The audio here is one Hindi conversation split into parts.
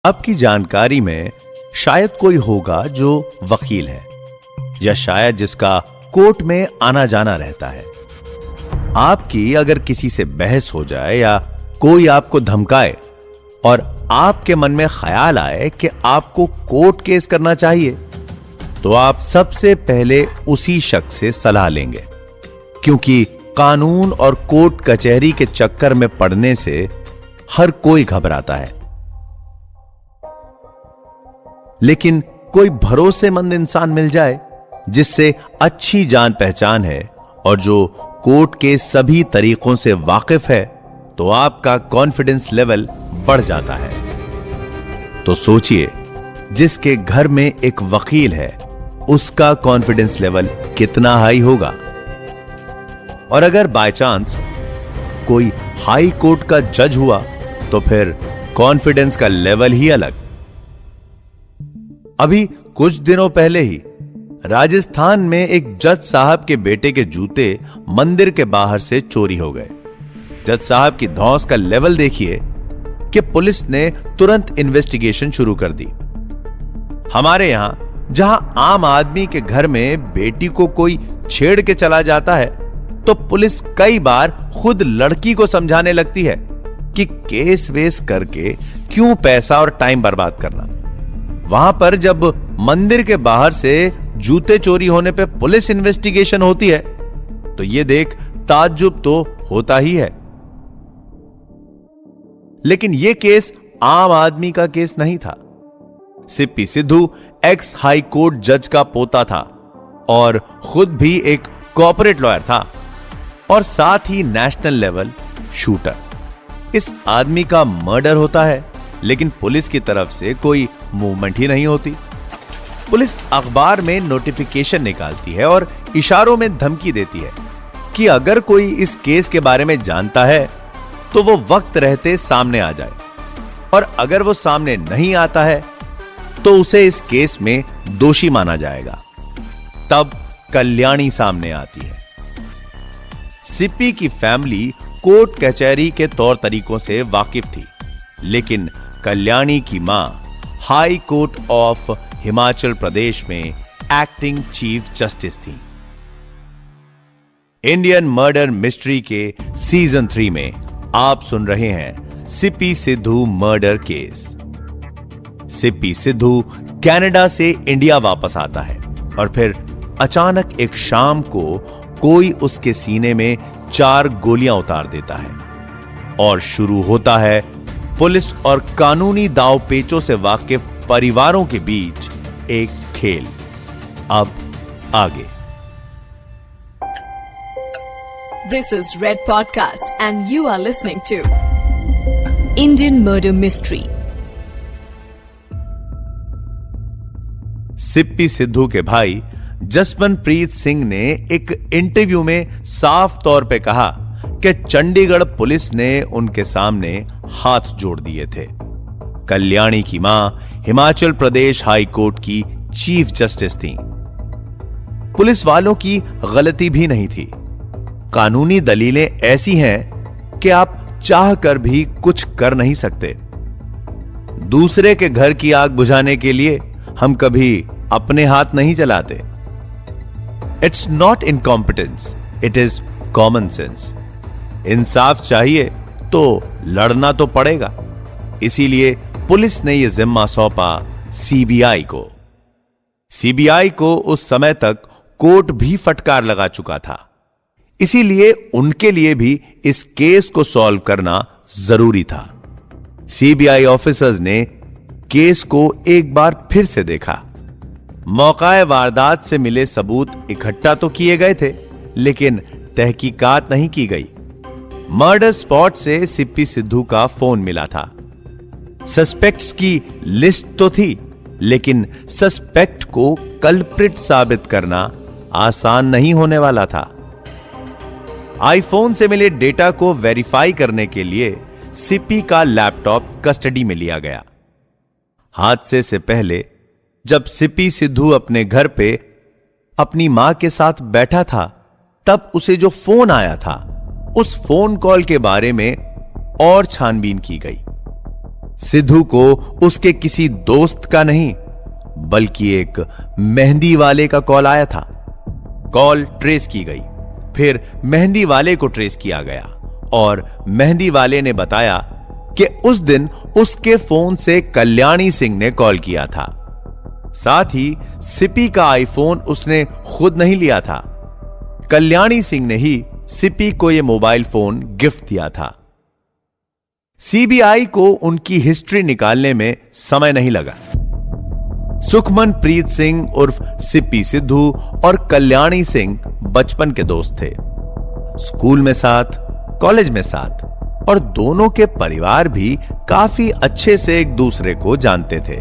आपकी जानकारी में शायद कोई होगा जो वकील है या शायद जिसका कोर्ट में आना जाना रहता है। आपकी अगर किसी से बहस हो जाए या कोई आपको धमकाए और आपके मन में ख्याल आए कि आपको कोर्ट केस करना चाहिए, तो आप सबसे पहले उसी शख्स से सलाह लेंगे, क्योंकि कानून और कोर्ट कचहरी के चक्कर में पड़ने से हर कोई घबराता है। लेकिन कोई भरोसेमंद इंसान मिल जाए जिससे अच्छी जान पहचान है और जो कोर्ट के सभी तरीकों से वाकिफ है, तो आपका कॉन्फिडेंस लेवल बढ़ जाता है। तो सोचिए, जिसके घर में एक वकील है उसका कॉन्फिडेंस लेवल कितना हाई होगा। और अगर बाय चांस कोई हाई कोर्ट का जज हुआ तो फिर कॉन्फिडेंस का लेवल ही अलग। अभी कुछ दिनों पहले ही राजस्थान में एक जज साहब के बेटे के जूते मंदिर के बाहर से चोरी हो गए। जज साहब की धौंस का लेवल देखिए कि पुलिस ने तुरंत इन्वेस्टिगेशन शुरू कर दी। हमारे यहां जहां आम आदमी के घर में बेटी को कोई छेड़ के चला जाता है, तो पुलिस कई बार खुद लड़की को समझाने लगती है कि केस वेस करके क्यों पैसा और टाइम बर्बाद करना। वहां पर जब मंदिर के बाहर से जूते चोरी होने पे पुलिस इन्वेस्टिगेशन होती है, तो यह देख ताज्जुब तो होता ही है। लेकिन यह केस आम आदमी का केस नहीं था। Sippy Sidhu x high court जज का पोता था और खुद भी एक कॉर्पोरेट लॉयर था और साथ ही नेशनल लेवल शूटर। इस आदमी का मर्डर होता है, लेकिन पुलिस की तरफ से कोई मूवमेंट ही नहीं होती। पुलिस अखबार में नोटिफिकेशन निकालती है और इशारों में धमकी देती है कि अगर कोई इस केस के बारे में जानता है तो वो वक्त रहते सामने आ जाए, और अगर वो सामने नहीं आता है तो उसे इस केस में दोषी माना जाएगा। तब कल्याणी सामने आती है। सिप्पी की फैमिली कोर्ट कचहरी के तौर तरीकों से वाकिफ थी, लेकिन कल्याणी की मां high court of Himachal Pradesh में एक्टिंग चीफ जस्टिस थी। इंडियन मर्डर मिस्ट्री के सीजन 3 में आप सुन रहे हैं Sippy Sidhu murder case. Sippy Sidhu Canada से इंडिया वापस आता है और फिर अचानक एक शाम को कोई उसके सीने में 4 गोलियां उतार देता है और शुरू होता है पुलिस और कानूनी दांव पेचों से वाकिफ परिवारों के बीच एक खेल। अब आगे। This is Red Podcast and you are listening to Indian Murder Mystery। Sippy Sidhu के भाई जसवंतप्रीत सिंह ने एक इंटरव्यू में साफ तौर पे कहा कि चंडीगढ़ पुलिस ने उनके सामने हाथ जोड़ दिए थे। कल्याणी की मां हिमाचल प्रदेश हाई कोर्ट की चीफ जस्टिस थी। पुलिस वालों की गलती भी नहीं थी। कानूनी दलीलें ऐसी हैं कि आप चाहकर भी कुछ कर नहीं सकते। दूसरे के घर की आग बुझाने के लिए हम कभी अपने हाथ नहीं चलाते। It's not incompetence, it is common sense. इंसाफ चाहिए तो लड़ना तो पड़ेगा। इसीलिए पुलिस ने यह जिम्मा सौंपा सीबीआई को। सीबीआई को उस समय तक कोर्ट भी फटकार लगा चुका था, इसीलिए उनके लिए भी इस केस को सॉल्व करना जरूरी था। सीबीआई ऑफिसर्स ने केस को एक बार फिर से देखा। मौकाए वारदात से मिले सबूत इकट्ठा तो किए गए थे, लेकिन तहकीकात नहीं की गई। मर्डर स्पॉट से सिप्पी सिद्धू का फोन मिला था। सस्पेक्ट्स की लिस्ट तो थी, लेकिन सस्पेक्ट को कल्प्रिट साबित करना आसान नहीं होने वाला था। आईफोन से मिले डेटा को वेरीफाई करने के लिए सिप्पी का लैपटॉप कस्टडी में लिया गया। हादसे से पहले जब सिप्पी सिद्धू अपने घर पे अपनी मां के साथ बैठा था, तब उसे जो फोन आया था, उस फोन कॉल के बारे में और छानबीन की गई। सिद्धू को उसके किसी दोस्त का नहीं बल्कि एक मेहंदी वाले का कॉल आया था। कॉल ट्रेस की गई, फिर मेहंदी वाले को ट्रेस किया गया और मेहंदी वाले ने बताया कि उस दिन उसके फोन से कल्याणी सिंह ने कॉल किया था। साथ ही सिपी का आईफोन उसने खुद नहीं लिया था, कल्याणी सिंह ने ही सिपी को यह मोबाइल फोन गिफ्ट दिया था। सीबीआई को उनकी हिस्ट्री निकालने में समय नहीं लगा। सुखमन प्रीत सिंह उर्फ सिप्पी सिद्धू और कल्याणी सिंह बचपन के दोस्त थे, स्कूल में साथ, कॉलेज में साथ, और दोनों के परिवार भी काफी अच्छे से एक दूसरे को जानते थे।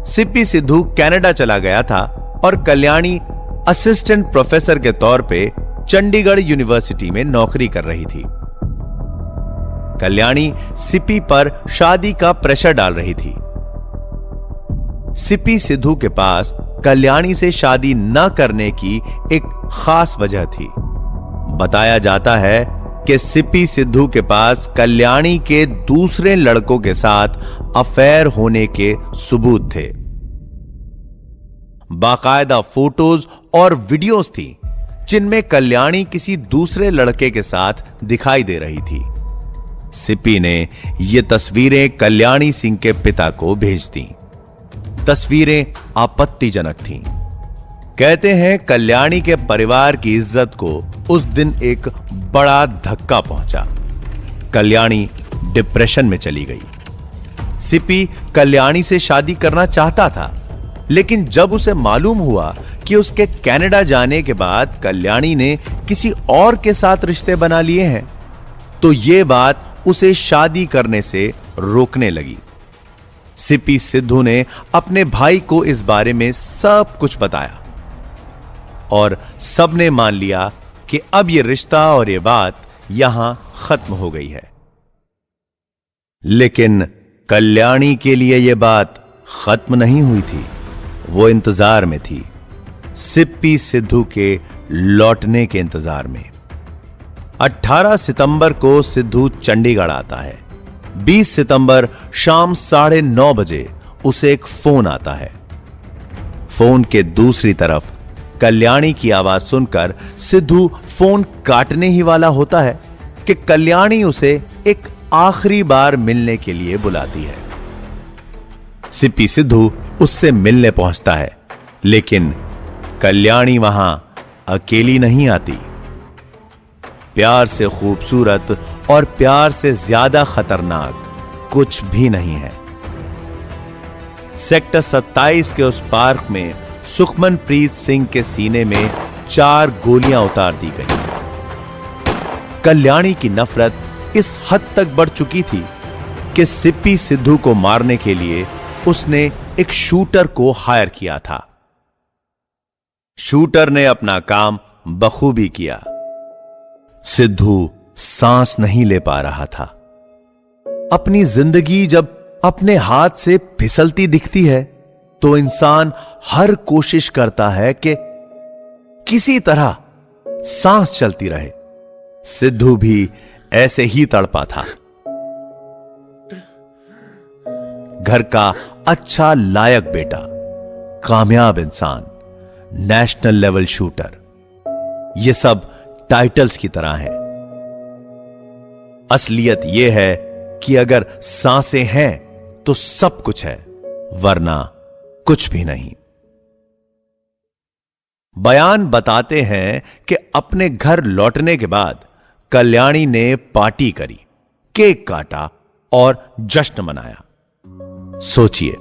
सिप्पी सिद्धू कनाडा चला गया था और कल्याणी असिस्टेंट प्रोफेसर के तौर पे चंडीगढ़ यूनिवर्सिटी में नौकरी कर रही थी। कल्याणी सिप्पी पर शादी का प्रेशर डाल रही थी। सिप्पी सिद्धू के पास कल्याणी से शादी न करने की एक खास वजह थी। बताया जाता है कि सिप्पी सिद्धू के पास कल्याणी के दूसरे लड़कों के साथ अफेयर होने के सबूत थे। बाकायदा फोटोज और वीडियोस थी जिनमें कल्याणी किसी दूसरे लड़के के साथ दिखाई दे रही थी। सिप्पी ने ये तस्वीरें कल्याणी सिंह के पिता को भेज दी। तस्वीरें आपत्तिजनक थीं। कहते हैं कल्याणी के परिवार की इज्जत को उस दिन एक बड़ा धक्का पहुंचा। कल्याणी डिप्रेशन में चली गई। सिप्पी कल्याणी से शादी करना चाहता था, लेकिन जब उसे मालूम हुआ कि उसके कनाडा जाने के बाद कल्याणी ने किसी और के साथ रिश्ते बना लिए हैं, तो यह बात उसे शादी करने से रोकने लगी। सिप्पी सिद्धू ने अपने भाई को इस बारे में सब कुछ बताया और सबने मान लिया कि अब यह रिश्ता और यह बात यहां खत्म हो गई है। लेकिन कल्याणी के लिए यह बात खत्म नहीं हुई थी। वो इंतजार में थी, सिप्पी सिद्धू के लौटने के इंतजार में। 18 सितंबर को सिद्धू चंडीगढ़ आता है। 20 सितंबर शाम 9:30 बजे उसे एक फोन आता है। फोन के दूसरी तरफ कल्याणी की आवाज सुनकर सिद्धू फोन काटने ही वाला होता है कि कल्याणी उसे एक आखिरी बार मिलने के लिए बुलाती है। सिप्पी सिद्धू उससे मिलने पहुंचता है, लेकिन कल्याणी वहां अकेली नहीं आती। प्यार से खूबसूरत और प्यार से ज्यादा खतरनाक कुछ भी नहीं है। सेक्टर 27 के उस पार्क में सुखमन प्रीत सिंह के सीने में 4 गोलियां उतार दी गई। कल्याणी की नफरत इस हद तक बढ़ चुकी थी कि सिप्पी सिद्धू को मारने के लिए उसने एक शूटर को हायर किया था। शूटर ने अपना काम बखूबी किया। सिद्धू सांस नहीं ले पा रहा था। अपनी जिंदगी जब अपने हाथ से फिसलती दिखती है तो इंसान हर कोशिश करता है कि किसी तरह सांस चलती रहे। सिद्धू भी ऐसे ही तड़पा था। घर का अच्छा लायक बेटा, कामयाब इंसान, नेशनल लेवल शूटर, ये सब टाइटल्स की तरह हैं। असलियत यह है कि अगर सांसें हैं तो सब कुछ है, वरना कुछ भी नहीं। बयान बताते हैं कि अपने घर लौटने के बाद कल्याणी ने पार्टी करी, केक काटा और जश्न मनाया। सोचिए,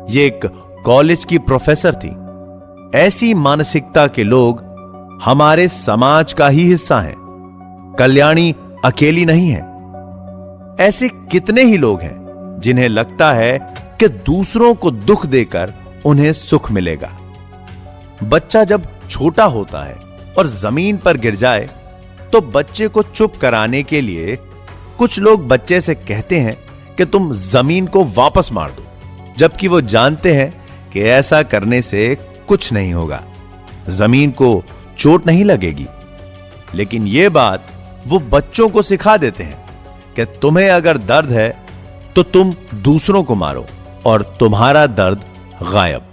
यह एक कॉलेज की प्रोफेसर थी। ऐसी मानसिकता के लोग हमारे समाज का ही हिस्सा हैं। कल्याणी अकेली नहीं है। ऐसे कितने ही लोग हैं जिन्हें लगता है कि दूसरों को दुख देकर उन्हें सुख मिलेगा। बच्चा जब छोटा होता है और जमीन पर गिर जाए तो बच्चे को चुप कराने के लिए कुछ लोग बच्चे से कहते हैं कि तुम जमीन को वापस मार दो, जबकि वो जानते हैं कि ऐसा करने से कुछ नहीं होगा, जमीन को चोट नहीं लगेगी। लेकिन यह बात वो बच्चों को सिखा देते हैं कि तुम्हें अगर दर्द है तो तुम दूसरों को मारो और तुम्हारा दर्द गायब।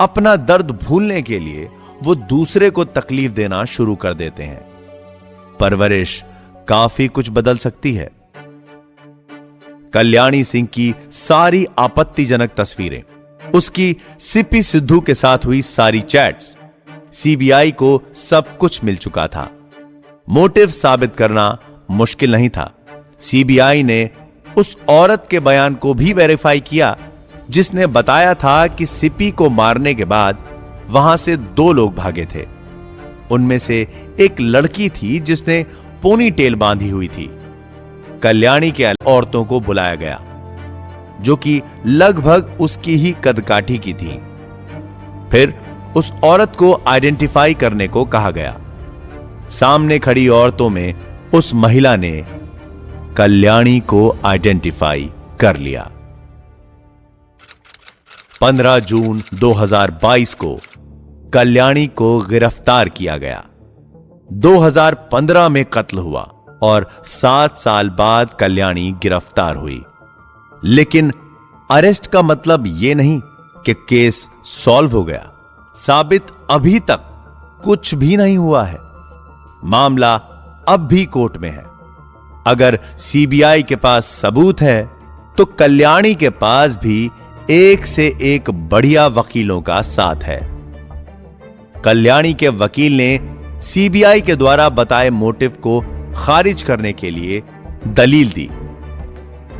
अपना दर्द भूलने के लिए वो दूसरे को तकलीफ देना शुरू कर देते हैं। परवरिश काफी कुछ बदल सकती है। कल्याणी सिंह की सारी आपत्तिजनक तस्वीरें, उसकी सिप्पी सिद्धू के साथ हुई सारी चैट्स, सीबीआई को सब कुछ मिल चुका था। मोटिव साबित करना मुश्किल नहीं था। सीबीआई ने उस औरत के बयान को भी वेरीफाई किया जिसने बताया था कि सिप्पी को मारने के बाद वहां से 2 लोग भागे थे। उनमें से एक लड़की थी जिसने पोनी टेल बांधी हुई थी। कल्याणी के औरतों को बुलाया गया जो कि लगभग उसकी ही कदकाठी की थी। फिर उस औरत को आइडेंटिफाई करने को कहा गया। सामने खड़ी औरतों में उस महिला ने कल्याणी को आइडेंटिफाई कर लिया। 15 जून 2022 को कल्याणी को गिरफ्तार किया गया। 2015 में कत्ल हुआ और 7 साल बाद कल्याणी गिरफ्तार हुई। लेकिन अरेस्ट का मतलब यह नहीं कि केस सॉल्व हो गया। साबित अभी तक कुछ भी नहीं हुआ है। मामला अब भी कोर्ट में है। अगर सीबीआई के पास सबूत है तो कल्याणी के पास भी एक से एक बढ़िया वकीलों का साथ है। कल्याणी के वकील ने सीबीआई के द्वारा बताए मोटिव को खारिज करने के लिए दलील दी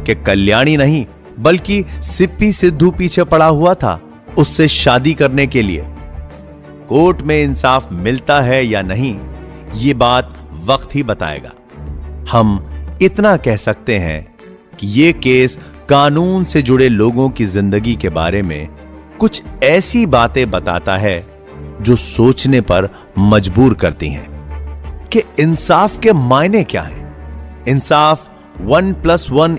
कि कल्याणी नहीं बल्कि सिप्पी सिद्धू पीछे पड़ा हुआ था उससे शादी करने के लिए। कोर्ट में इंसाफ मिलता है या नहीं, यह बात वक्त ही बताएगा। हम इतना कह सकते हैं कि यह केस कानून से जुड़े लोगों की जिंदगी के बारे में कुछ ऐसी बातें बताता है जो सोचने पर मजबूर करती हैं कि इंसाफ के मायने क्या हैं। इंसाफ 1 + 1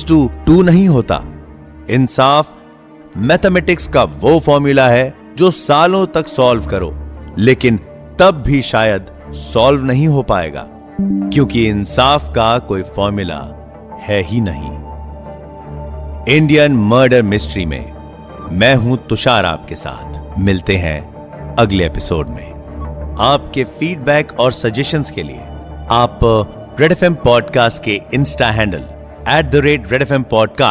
= 2 नहीं होता। इंसाफ मैथमेटिक्स का वो फॉर्मूला है जो सालों तक सॉल्व करो, लेकिन तब भी शायद सॉल्व नहीं हो पाएगा क्योंकि इंसाफ का कोई फॉर्मूला है ही नहीं। इंडियन मर्डर मिस्ट्री में मैं हूं तुषार आपके साथ। मिलते हैं अगले एपिसोड में। आपके फीडबैक और सजेशंस के लिए आप रेड एफएम पॉडकास्ट के इंस्टा हैंडल @redfmpodcast